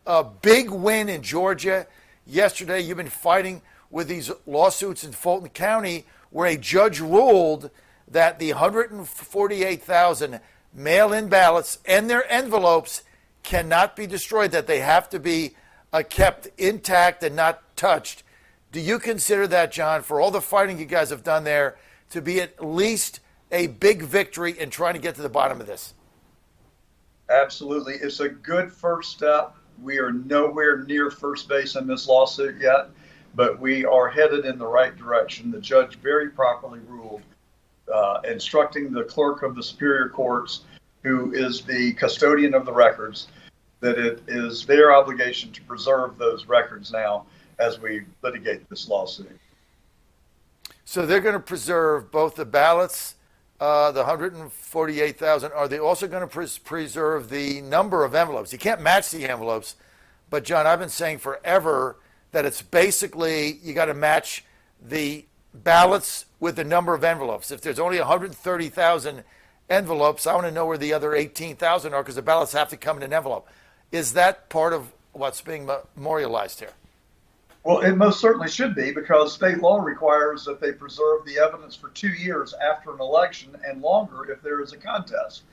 A big win in Georgia yesterday. You've been fighting with these lawsuits in Fulton County where a judge ruled that the 148,000 mail-in ballots and their envelopes cannot be destroyed, that they have to be kept intact and not touched. Do you consider that, John, for all the fighting you guys have done there, to be at least a big victory in trying to get to the bottom of this? Absolutely. It's a good first step. We are nowhere near first base in this lawsuit yet, but we are headed in the right direction. The judge very properly ruled, instructing the clerk of the Superior Courts, who is the custodian of the records, that it is their obligation to preserve those records now as we litigate this lawsuit. So they're going to preserve both the ballots, the 148,000. Are they also going to preserve the number of envelopes? You can't match the envelopes, but John, I've been saying forever that it's basically you got to match the ballots with the number of envelopes. If there's only 130,000 envelopes, I want to know where the other 18,000 are because the ballots have to come in an envelope. Is that part of what's being memorialized here? Well, it most certainly should be, because state law requires that they preserve the evidence for 2 years after an election and longer if there is a contest.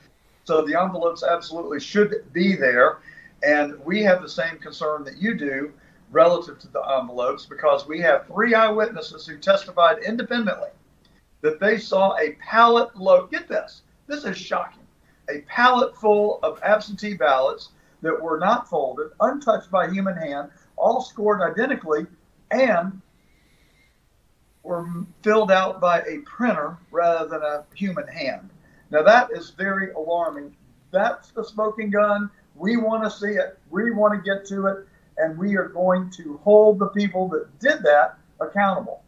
So the envelopes absolutely should be there. And we have the same concern that you do relative to the envelopes, because we have 3 eyewitnesses who testified independently that they saw a pallet load. Get this. This is shocking. A pallet full of absentee ballots that were not folded, untouched by human hand, all scored identically, and were filled out by a printer rather than a human hand. Now that is very alarming. That's the smoking gun. We want to see it. We want to get to it. And we are going to hold the people that did that accountable.